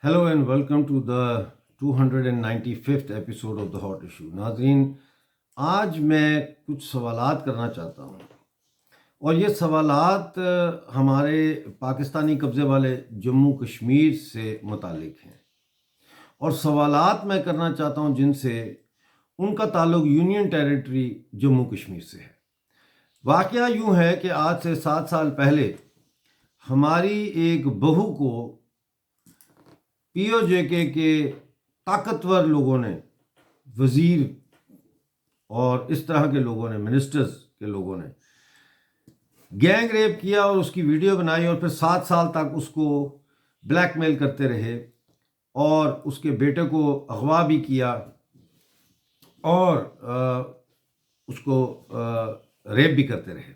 Hello and welcome to the 295th episode of the hot issue. ناظرین، آج میں کچھ سوالات کرنا چاہتا ہوں، اور یہ سوالات ہمارے پاکستانی قبضے والے جموں کشمیر سے متعلق ہیں، اور سوالات میں کرنا چاہتا ہوں جن سے ان کا تعلق یونین ٹیریٹری جموں کشمیر سے ہے. واقعہ یوں ہے کہ آج سے 7 سال پہلے ہماری ایک بہو کو پی او جے کے طاقتور لوگوں نے، وزیر اور اس طرح کے لوگوں نے، منسٹرز کے لوگوں نے گینگ ریپ کیا اور اس کی ویڈیو بنائی، اور پھر 7 سال تک اس کو بلیک میل کرتے رہے، اور اس کے بیٹے کو اغوا بھی کیا اور اس کو ریپ بھی کرتے رہے.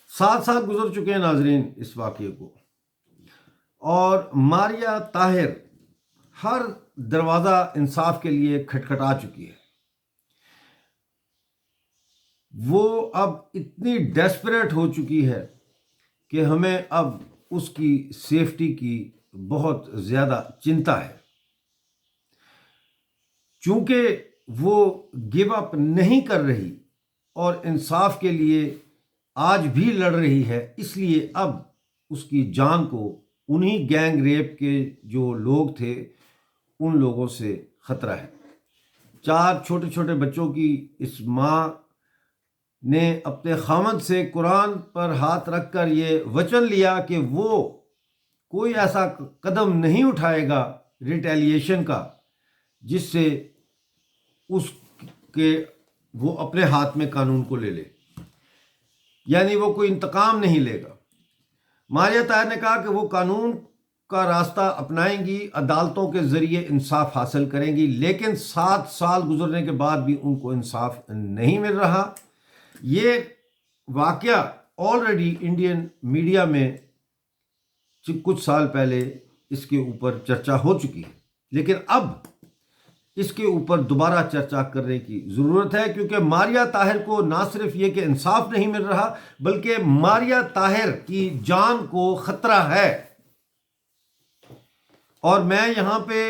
7 سال گزر چکے ہیں ناظرین اس واقعے کو، اور ماریہ طاہر ہر دروازہ انصاف کے لیے کھٹکھٹا چکی ہے. وہ اب اتنی ڈیسپریٹ ہو چکی ہے کہ ہمیں اب اس کی سیفٹی کی بہت زیادہ چنتا ہے. چونکہ وہ گیو اپ نہیں کر رہی اور انصاف کے لیے آج بھی لڑ رہی ہے، اس لیے اب اس کی جان کو انہی گینگ ریپ کے جو لوگ تھے ان لوگوں سے خطرہ ہے. 4 چھوٹے چھوٹے بچوں کی اس ماں نے اپنے خاوند سے قرآن پر ہاتھ رکھ کر یہ وچن لیا کہ وہ کوئی ایسا قدم نہیں اٹھائے گا ریٹیلیشن کا جس سے اس کے وہ اپنے ہاتھ میں قانون کو لے لے، یعنی وہ کوئی انتقام نہیں لے گا. ماریہ طاہر نے کہا کہ وہ قانون کا راستہ اپنائیں گی، عدالتوں کے ذریعے انصاف حاصل کریں گی، لیکن 7 سال گزرنے کے بعد بھی ان کو انصاف نہیں مل رہا. یہ واقعہ آلریڈی انڈین میڈیا میں کچھ سال پہلے اس کے اوپر چرچا ہو چکی ہے، لیکن اب اس کے اوپر دوبارہ چرچا کرنے کی ضرورت ہے، کیونکہ ماریہ طاہر کو نہ صرف یہ کہ انصاف نہیں مل رہا، بلکہ ماریہ طاہر کی جان کو خطرہ ہے. اور میں یہاں پہ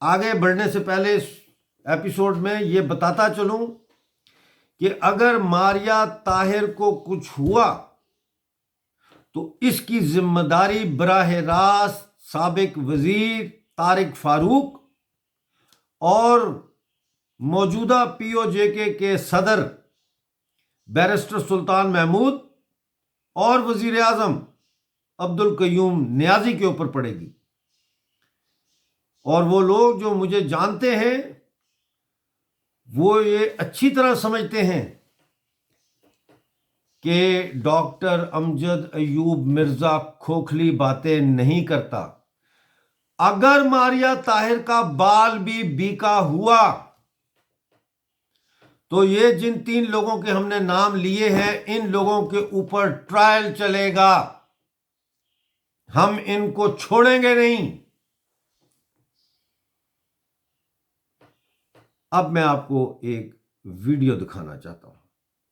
آگے بڑھنے سے پہلے اس ایپیسوڈ میں یہ بتاتا چلوں کہ اگر ماریہ طاہر کو کچھ ہوا تو اس کی ذمہ داری براہ راست سابق وزیر طارق فاروق اور موجودہ پی او جے کے صدر بیرسٹر سلطان محمود اور وزیر اعظم عبدالقیوم نیازی کے اوپر پڑے گی. اور وہ لوگ جو مجھے جانتے ہیں وہ یہ اچھی طرح سمجھتے ہیں کہ ڈاکٹر امجد ایوب مرزا کھوکھلی باتیں نہیں کرتا. اگر ماریہ طاہر کا بال بھی بیکا ہوا تو یہ جن 3 لوگوں کے ہم نے نام لیے ہیں ان لوگوں کے اوپر ٹرائل چلے گا، ہم ان کو چھوڑیں گے نہیں. اب میں آپ کو ایک ویڈیو دکھانا چاہتا ہوں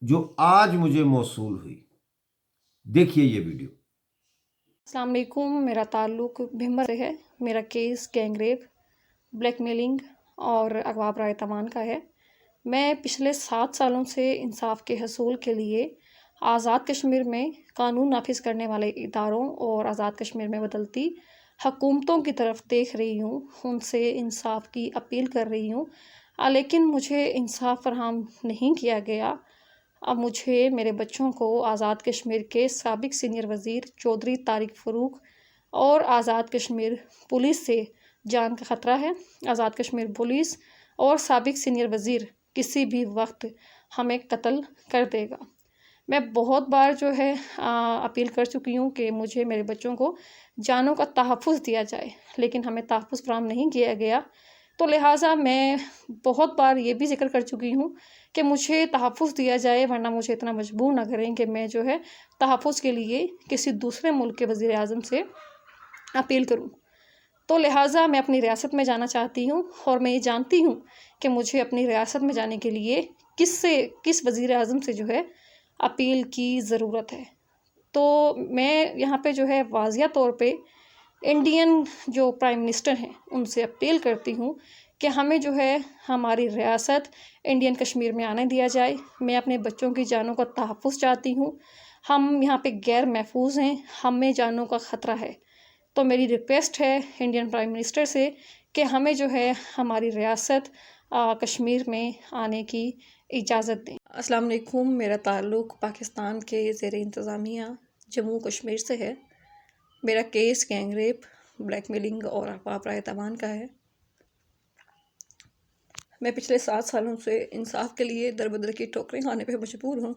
جو آج مجھے موصول ہوئی. دیکھیے یہ ویڈیو. السلام علیکم. میرا تعلق بھمبر سے ہے. میرا case gang rape, blackmailing اور اغوا برائے تاوان کا ہے. میں پچھلے 7 سالوں سے انصاف کے حصول کے لیے آزاد کشمیر میں قانون نافذ کرنے والے اداروں اور آزاد کشمیر میں بدلتی حکومتوں کی طرف دیکھ رہی ہوں، ان سے انصاف کی اپیل کر رہی ہوں، لیکن مجھے انصاف فراہم نہیں کیا گیا. اب مجھے میرے بچوں کو آزاد کشمیر کے سابق سینئر وزیر چودھری طارق فاروق اور آزاد کشمیر پولیس سے جان کا خطرہ ہے. آزاد کشمیر پولیس اور سابق سینئر وزیر کسی بھی وقت ہمیں قتل کر دے گا. میں بہت بار اپیل کر چکی ہوں کہ مجھے میرے بچوں کو جانوں کا تحفظ دیا جائے، لیکن ہمیں تحفظ فراہم نہیں کیا گیا. تو لہٰذا میں بہت بار یہ بھی ذکر کر چکی ہوں کہ مجھے تحفظ دیا جائے، ورنہ مجھے اتنا مجبور نہ کریں کہ میں تحفظ کے لیے کسی دوسرے ملک کے وزیر اعظم سے اپیل کروں. تو لہٰذا میں اپنی ریاست میں جانا چاہتی ہوں، اور میں یہ جانتی ہوں کہ مجھے اپنی ریاست میں جانے کے لیے کس وزیر اعظم سے اپیل کی ضرورت ہے. تو میں یہاں پہ واضح طور پہ انڈین جو پرائم منسٹر ہیں ان سے اپیل کرتی ہوں کہ ہمیں جو ہے ہماری ریاست انڈین کشمیر میں آنے دیا جائے. میں اپنے بچوں کی جانوں کا تحفظ چاہتی ہوں. ہم یہاں پہ غیر محفوظ ہیں، ہمیں جانوں کا خطرہ ہے. تو میری ریکویسٹ ہے انڈین پرائم منسٹر سے کہ ہمیں جو ہے ہماری ریاست کشمیر میں آنے کی اجازت دیں. السلام علیکم. میرا تعلق پاکستان کے زیر انتظامیہ جموں کشمیر سے ہے. میرا case gang rape, blackmailing اور اغوا برائے تاوان کا ہے. میں پچھلے 7 سالوں سے انصاف کے لیے در بدر کی ٹھوکریں کھانے پہ مجبور ہوں.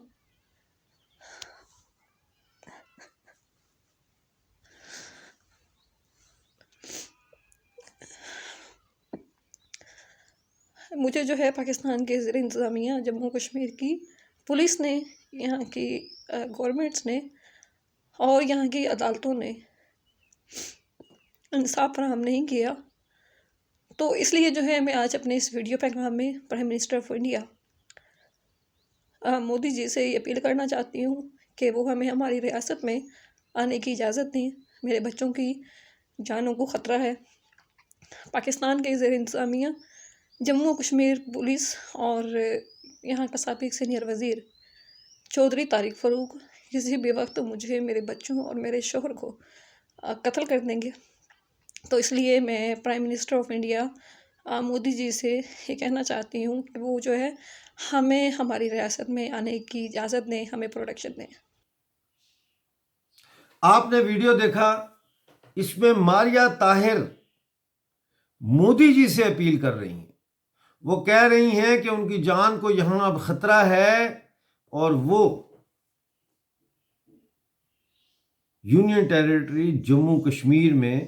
مجھے جو ہے پاکستان کے زیر انتظامیہ جموں کشمیر کی پولیس نے، یہاں کی گورنمنٹس نے اور یہاں کی عدالتوں نے انصاف فراہم نہیں کیا. تو اس لیے جو ہے میں آج اپنے اس ویڈیو پیغام میں prime minister of India Modi ji سے یہ اپیل کرنا چاہتی ہوں کہ وہ ہمیں ہماری ریاست میں آنے کی اجازت دیں. میرے بچوں کی جانوں کو خطرہ ہے. پاکستان کے زیر انتظامیہ جموں کشمیر پولیس اور یہاں کا سابق سینئر وزیر چودھری طارق فاروق کسی بھی وقت مجھے، میرے بچوں اور میرے شوہر کو قتل کر دیں گے. تو اس لیے میں prime minister of India Modi ji سے یہ کہنا چاہتی ہوں کہ وہ جو ہے ہمیں ہماری ریاست میں آنے کی اجازت دیں، ہمیں پروٹیکشن دیں. آپ نے ویڈیو دیکھا، اس میں ماریہ طاہر مودی جی سے اپیل کر رہی ہیں. وہ کہہ رہی ہیں کہ ان کی جان کو یہاں اب خطرہ ہے اور وہ یونین ٹیریٹری جموں کشمیر میں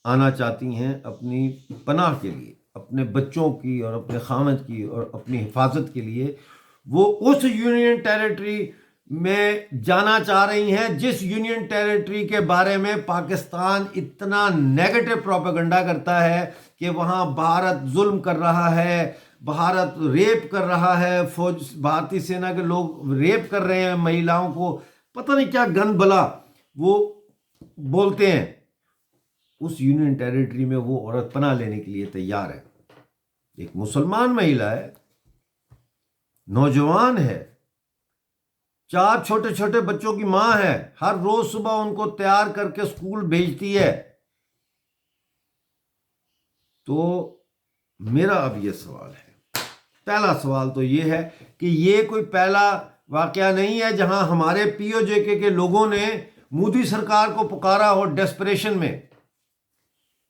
آنا چاہتی ہیں اپنی پناہ کے لیے، اپنے بچوں کی اور اپنے خامد کی اور اپنی حفاظت کے لیے. وہ اس یونین ٹیریٹری میں جانا چاہ رہی ہیں جس یونین ٹیریٹری کے بارے میں پاکستان اتنا نیگیٹو پروپیگنڈا کرتا ہے کہ وہاں بھارت ظلم کر رہا ہے، بھارت ریپ کر رہا ہے، بھارتی سینا کے لوگ ریپ کر رہے ہیں مہیلاؤں کو، پتہ نہیں کیا گند بلا وہ بولتے ہیں. اس یونین ٹیریٹری میں وہ عورت پناہ لینے کے لیے تیار ہے. ایک مسلمان مہیلا ہے، نوجوان ہے، 4 چھوٹے چھوٹے بچوں کی ماں ہے، ہر روز صبح ان کو تیار کر کے اسکول بھیجتی ہے. تو میرا اب یہ سوال ہے، پہلا سوال تو یہ ہے کہ یہ کوئی پہلا واقعہ نہیں ہے جہاں ہمارے پی او جے کے لوگوں نے مودی سرکار کو پکارا ہو ڈیسپریشن میں.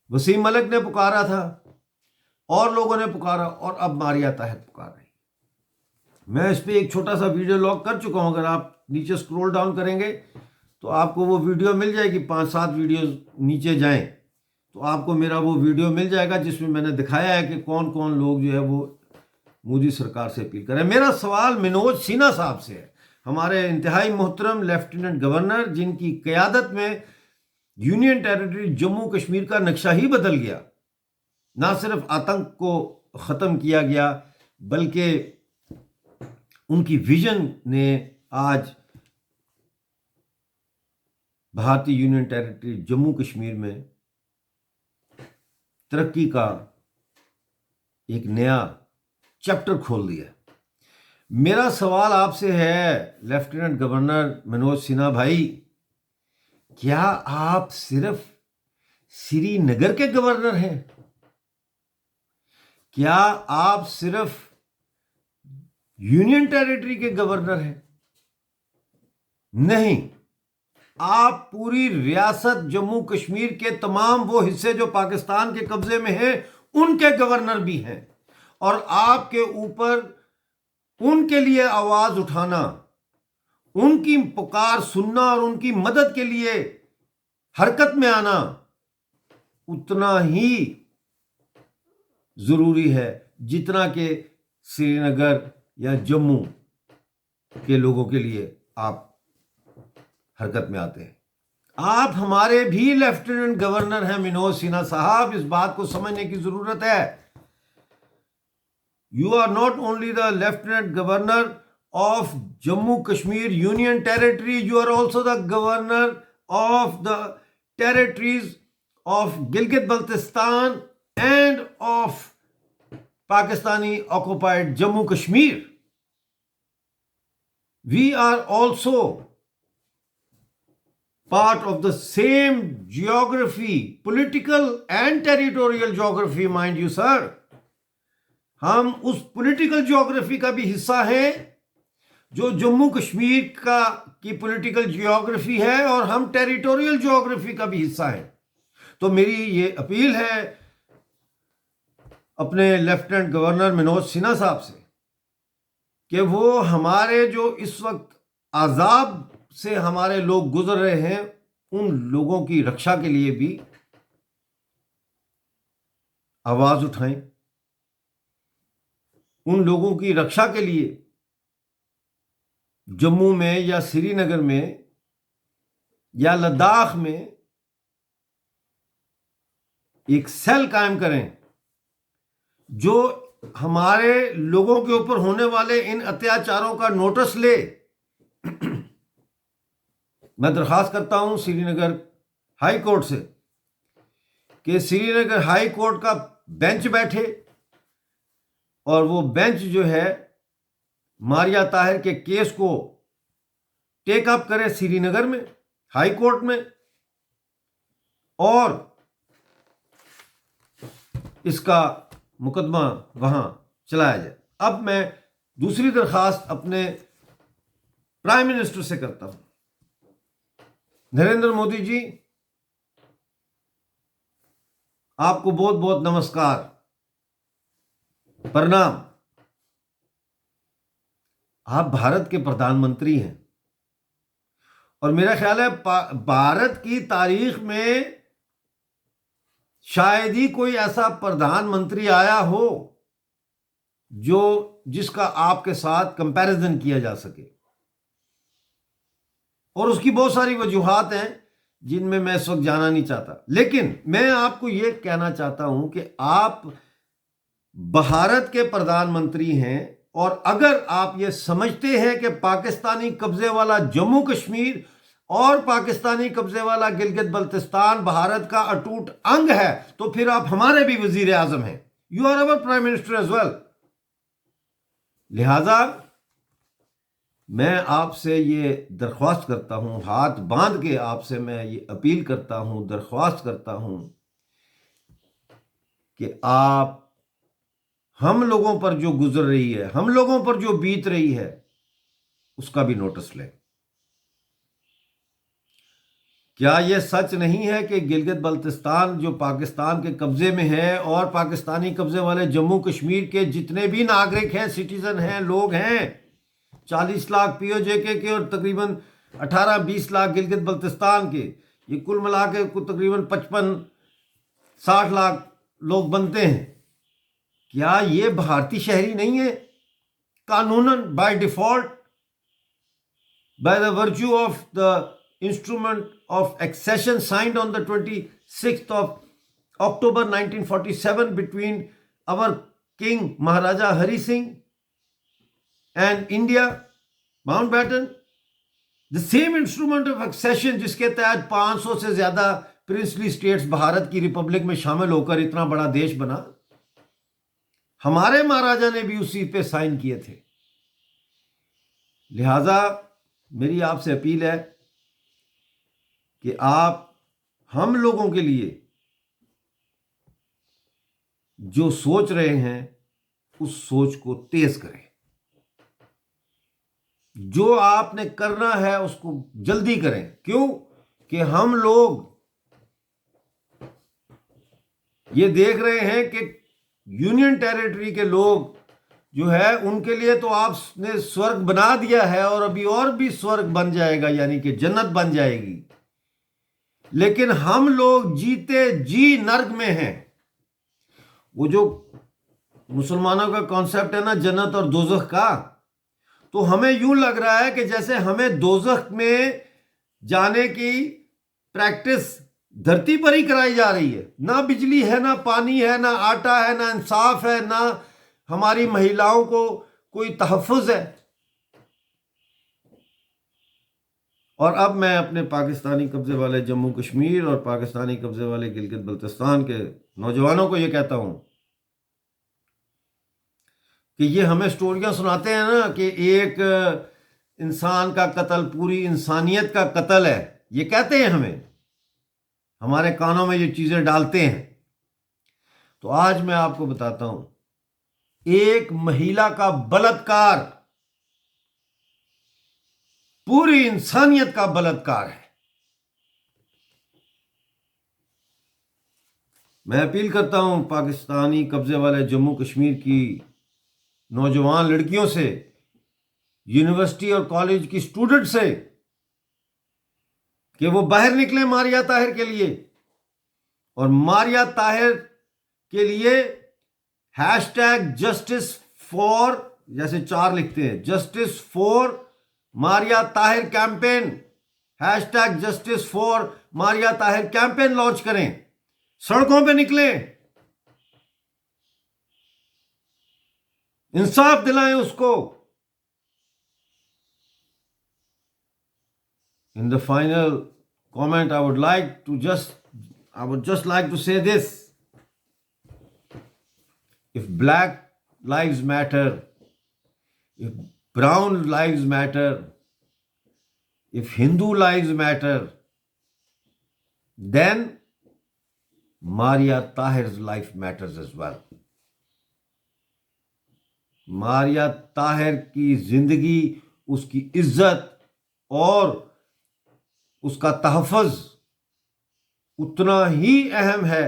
وسیم ملک نے پکارا تھا اور لوگوں نے پکارا، اور اب ماریہ طاہر پکار رہی. میں اس پہ ایک چھوٹا سا ویڈیو لاگ کر چکا ہوں، اگر آپ نیچے سکرول ڈاؤن کریں گے تو آپ کو وہ ویڈیو مل جائے گی. 5-7 ویڈیوز نیچے جائیں تو آپ کو میرا وہ ویڈیو مل جائے گا جس میں میں نے دکھایا ہے کہ کون کون لوگ جو ہے وہ مودی سرکار سے اپیل کریں. میرا سوال منوج سنہا صاحب سے ہے، ہمارے انتہائی محترم لیفٹیننٹ گورنر، جن کی قیادت میں یونین ٹیریٹری جموں کشمیر کا نقشہ ہی بدل گیا. نہ صرف آتنک کو ختم کیا گیا بلکہ ان کی ویژن نے آج بھارتی یونین ٹیریٹری جموں کشمیر میں ترقی کا ایک نیا چیپٹر کھول دیا. میرا سوال آپ سے ہے لیفٹیننٹ گورنر منوج سنہا بھائی، کیا آپ صرف سری نگر کے گورنر ہیں؟ کیا آپ صرف یونین ٹیریٹری کے گورنر ہیں؟ نہیں، آپ پوری ریاست جموں کشمیر کے تمام وہ حصے جو پاکستان کے قبضے میں ہیں ان کے گورنر بھی ہیں، اور آپ کے اوپر ان کے لیے آواز اٹھانا، ان کی پکار سننا اور ان کی مدد کے لیے حرکت میں آنا اتنا ہی ضروری ہے جتنا کہ سری نگر یا جموں کے لوگوں کے لیے آپ حرکت میں آتے ہیں. آپ ہمارے بھی لیفٹیننٹ گورنر ہیں منوج سنہا صاحب، اس بات کو سمجھنے کی ضرورت ہے. You are not only the Lieutenant Governor of Jammu Kashmir Union Territory, you are also the Governor of the territories of Gilgit Baltistan and of Pakistani occupied Jammu Kashmir. We are also part of the same geography, political and territorial geography, mind you, sir. ہم اس political geography کا بھی حصہ ہیں جو جموں کشمیر کی political geography ہے، اور ہم ٹیریٹوریل جیوگرافی کا بھی حصہ ہیں. تو میری یہ اپیل ہے اپنے لیفٹیننٹ گورنر منوج سنہا صاحب سے کہ وہ ہمارے جو اس وقت عذاب سے ہمارے لوگ گزر رہے ہیں، ان لوگوں کی رکشا کے لیے بھی آواز اٹھائیں. ان لوگوں کی رکشا کے لیے جموں میں یا سری نگر میں یا لداخ میں ایک سیل قائم کریں جو ہمارے لوگوں کے اوپر ہونے والے ان اتیاچاروں کا نوٹس لے. میں درخواست کرتا ہوں سری نگر ہائی کورٹ سے کہ سری نگر ہائی کورٹ کا بینچ بیٹھے اور وہ بینچ جو ہے ماریہ طاہر کے کیس کو ٹیک اپ کرے سری نگر میں ہائی کورٹ میں، اور اس کا مقدمہ وہاں چلایا جائے. اب میں دوسری درخواست اپنے پرائم منسٹر سے کرتا ہوں. نریندر مودی جی، آپ کو بہت بہت نمسکار، پرنام. آپ بھارت کے پردھان منتری ہیں، اور میرا خیال ہے بھارت کی تاریخ میں شاید ہی کوئی ایسا پردھان منتری آیا ہو جس کا آپ کے ساتھ کمپیریزن کیا جا سکے. اور اس کی بہت ساری وجوہات ہیں جن میں اس وقت جانا نہیں چاہتا، لیکن میں آپ کو یہ کہنا چاہتا ہوں کہ آپ بھارت کے پردھان منتری ہیں، اور اگر آپ یہ سمجھتے ہیں کہ پاکستانی قبضے والا جموں کشمیر اور پاکستانی قبضے والا گلگت بلتستان بھارت کا اٹوٹ انگ ہے، تو پھر آپ ہمارے بھی وزیر اعظم ہیں. You are our prime minister as well. لہذا میں آپ سے یہ درخواست کرتا ہوں، ہاتھ باندھ کے آپ سے میں یہ اپیل کرتا ہوں، درخواست کرتا ہوں کہ آپ ہم لوگوں پر جو گزر رہی ہے، ہم لوگوں پر جو بیت رہی ہے، اس کا بھی نوٹس لیں. کیا یہ سچ نہیں ہے کہ گلگت بلتستان جو پاکستان کے قبضے میں ہے، اور پاکستانی قبضے والے جموں کشمیر کے جتنے بھی ناگرک ہیں، سٹیزن ہیں، لوگ ہیں، 40 لاکھ پی او جے کے اور تقریباً 18-20 لاکھ گلگت بلتستان کے، یہ کل ملا کے تقریباً 55-60 لاکھ لوگ بنتے ہیں، کیا یہ بھارتی شہری نہیں ہے قانوناً by default, by the virtue of the instrument of accession signed on the 26th of October 1947 between our King Maharaja Hari Singh and India, Mountbatten. The same instrument of accession جس کے تحت 500 سے زیادہ پرنسلی اسٹیٹس بھارت کی republic میں شامل ہو کر اتنا بڑا دیش بنا، ہمارے مہاراجا نے بھی اسی پہ سائن کیے تھے. لہذا میری آپ سے اپیل ہے کہ آپ ہم لوگوں کے لیے جو سوچ رہے ہیں اس سوچ کو تیز کریں. جو آپ نے کرنا ہے اس کو جلدی کریں. کیوں کہ ہم لوگ یہ دیکھ رہے ہیں کہ یونین ٹیریٹری کے لوگ جو ہے ان کے لیے تو آپ نے سورگ بنا دیا ہے، اور ابھی اور بھی سورگ بن جائے گا، یعنی کہ جنت بن جائے گی. لیکن ہم لوگ جیتے جی نرک میں ہیں. وہ جو مسلمانوں کا کانسیپٹ ہے نا جنت اور دوزخ کا، تو ہمیں یوں لگ رہا ہے کہ جیسے ہمیں دوزخ میں جانے کی پریکٹس دھرتی پر ہی کرائی جا رہی ہے. نہ بجلی ہے، نہ پانی ہے، نہ آٹا ہے، نہ انصاف ہے، نہ ہماری مہیلاؤں کو کوئی تحفظ ہے. اور اب میں اپنے پاکستانی قبضے والے جموں کشمیر اور پاکستانی قبضے والے گلگت بلتستان کے نوجوانوں کو یہ کہتا ہوں کہ یہ ہمیں سٹوریاں سناتے ہیں نا کہ ایک انسان کا قتل پوری انسانیت کا قتل ہے، یہ کہتے ہیں ہمیں، ہمارے کانوں میں یہ چیزیں ڈالتے ہیں۔ تو آج میں آپ کو بتاتا ہوں، ایک مہیلا کا بلاత్కాر پوری انسانیت کا بلاత్కాر ہے۔ میں اپیل کرتا ہوں پاکستانی قبضے والے جموں کشمیر کی نوجوان لڑکیوں سے، یونیورسٹی اور کالج کی اسٹوڈنٹ سے، کہ وہ باہر نکلیں ماریہ طاہر کے لیے، اور ماریہ طاہر کے لیے #جسٹس فار، جیسے 4 لکھتے ہیں، justice for Maria Tahir campaign, #justice for Maria Tahir campaign launch کریں، سڑکوں پہ نکلیں، انصاف دلائیں اس کو۔ In the final comment, I would just like to say this: if black lives matter, if brown lives matter, if Hindu lives matter, then Maria Tahir's life matters as well. Maria Tahir کی زندگی، اس کی عزت اور اس کا تحفظ اتنا ہی اہم ہے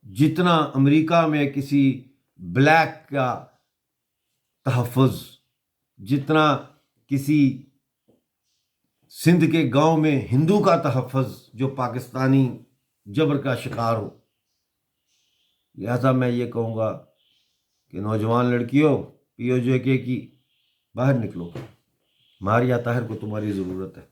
جتنا امریکہ میں کسی بلیک کا تحفظ، جتنا کسی سندھ کے گاؤں میں ہندو کا تحفظ جو پاکستانی جبر کا شکار ہو۔ لہذا میں یہ کہوں گا کہ نوجوان لڑکیوں، POJK کی، باہر نکلو، ماریہ طاہر کو تمہاری ضرورت ہے۔